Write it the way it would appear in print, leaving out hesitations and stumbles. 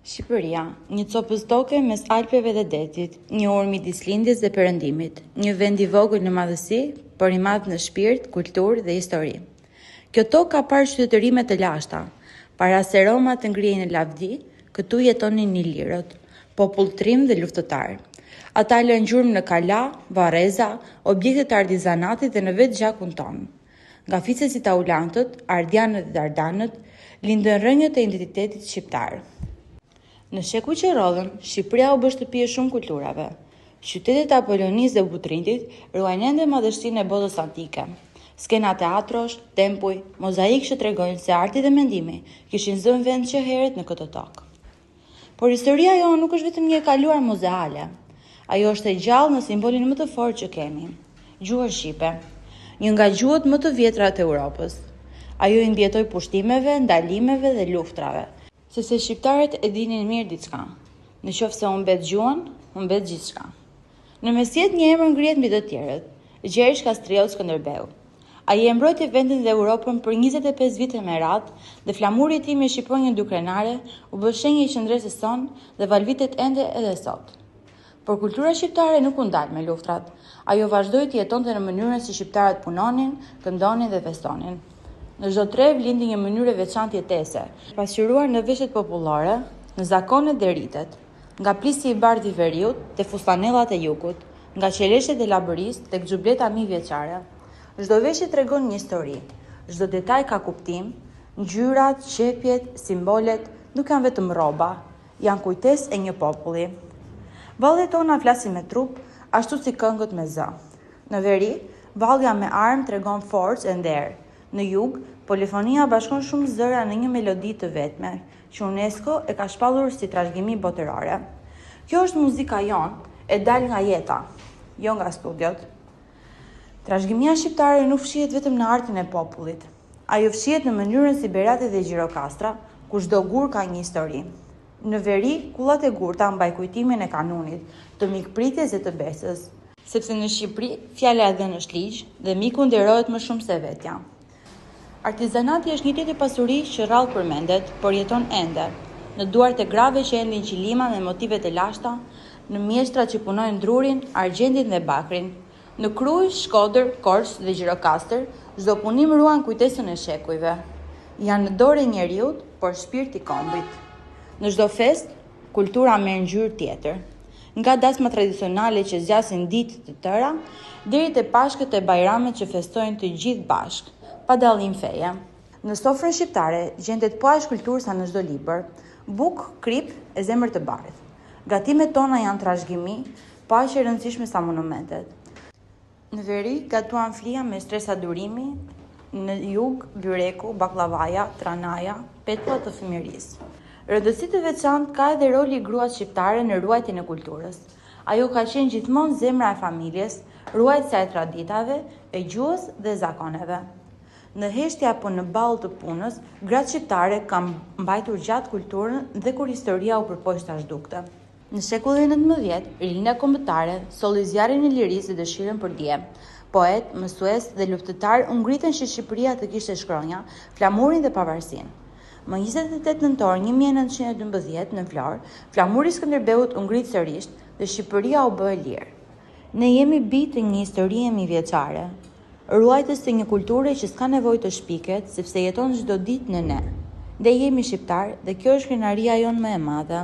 Shqipëria, një copës toke mes Alpeve dhe detit, një orë midis lindjes dhe perëndimit, një vend i vogël në madhësi, por i madh në shpirt, kulturë dhe histori. Kjo tokë ka parë qytetërime të lashta. Para se Roma të ngrihej në lavdi, këtu jetonin ilirët, popull trim dhe luftëtar. Ata lënë gjurmë në kala, varreza, objekte të artizanatit dhe në vetë gjakun tonë. Nga fiset si Taulantët, Ardianët dhe Dardanët, lindën rrënjët e identitetit shqiptar. Në shekuj që rodhën, Shqipëria u bë shtëpi e shumë kulturave. Qytetet e Apollonisë dhe Butrindit ruajnë ende madhështinë e botës antike. Skena teatrosh, tempuj, mozaik që tregojnë se arti dhe mendimi kishin zënë vend që herët në këtë tokë. Por historia jonë nuk është vetëm një e kaluar muzeale. Ajo është e gjallë në simbolin më të fortë që kemi, gjuha shqipe, një nga gjuhët më të vjetra të Europës. Ajo i ndjetoi pushtimeve, ndalimeve dhe luftrave, sepse shqiptarët e dinin mirë diçka. Në qoftë se humbet gjuhën, humbet gjithçka. Në mesjet një emër ngrihet mbi të tjerët, Gjergj Kastriot Skënderbeu. Ai e mbrojti vendin dhe Europën për 25 vite me radhë dhe flamuri i tij me shqiponjën dukrenare u bë shenjë e qendresës sonë dhe valvitet ende edhe sot. Por kultura shqiptare nuk u ndal me luftrat. Ajo vazhdoi të jetonte në mënyrën si shqiptarët punonin, këndonin dhe festonin. Në çdo trev lindi një mënyrë e veçantë jetese, pasqyruar në veshjet popullore, në zakonet dhe ritet, nga plisi i bardhë i veriut te fustanellat e jugut, nga qeleshtet e labërisë tek xhubleta mijëvjeçare. Çdo veshje tregon një histori, çdo detaj ka kuptim, ngjyrat, qepjet, simbolet nuk janë vetëm rroba, janë kujtesë e një populli. Vallet tona flasin me trup, ashtu si këngët me zë. Në veri, vallja me armë tregon forcë e nder. Në jug, polifonia bashkon shumë zëra në një melodi të vetme, që UNESCO e ka shpallur si trashëgimi botërore. Kjo është muzika jonë, e dal nga jeta, jo nga studiot. Trashëgimia shqiptare nuk fshihet vetëm në artin e popullit. Ajo fshihet në mënyrën si Berati dhe Gjirokastra, ku çdo gur ka një histori. Në veri, kullat e gurta mbaj kujtimin e kanunit, të mikpritjes dhe të besës, sepse në Shqipëri fjala e dhënë është ligj dhe miku nderohet më shumë se vetja. Artizanati është një tjetër pasuri që rrallë përmendet, por jeton ende. Në duart e grave që endin qilima me motive të lashta, në mjeshtrat që punojnë drurin, argjendin dhe bakrin. Në Kruj, Shkodër, Kors dhe Gjirokastër, çdo punim ruan kujtesën e shekujve. Janë në dorë e njeriut, por shpirti kombit. Në çdo fest, kultura merr ngjyrë tjetër. Nga dasma tradicionale që zgjasin ditë të tëra, deri te pashkët e bajramet që festojnë të gjithë bashkë, pa dallim feje. Në sofrën shqiptare gjendet po aq kulturë sa në çdo libër, buk, krip e zemër të bardhë. Gatimet tona janë trashëgimi, po aq e rëndësishme sa monumentet. Në veri gatuan flia me stresa durimi, në jug byreku, baklavaja, tranaja, petullat të fëmijërisë. Rëndësi të veçantë ka edhe roli i gruas shqiptare në ruajtjen e kulturës. Ajo ka qenë gjithmonë zemra e familjes, ruajtësja e traditave, e gjuhës dhe zakoneve. Në heshtje apo në ball të punës, gratë shqiptare kanë mbajtur gjatë kulturën dhe kur historia u përpoq ashdukte. Në shekullin 19, Rilina kombëtare solli zjarrin e lirisë dhe dëshirën për dije. Poet, mësues dhe luftëtar u ngritën që Shqipëria të kishte shkronja, flamurin dhe pavarësinë. Më 28 nëntor 1912 në Vlorë, flamuri i Skënderbeut u ngrit sërish dhe Shqipëria u bë e lirë. Ne jemi bijtë të një historie mijëvjeçare, ruajtës të një kulture që s'ka nevojë të shpiket, sepse jeton çdo ditë në ne. Ne jemi shqiptar dhe kjo është krenaria jonë më e madhe.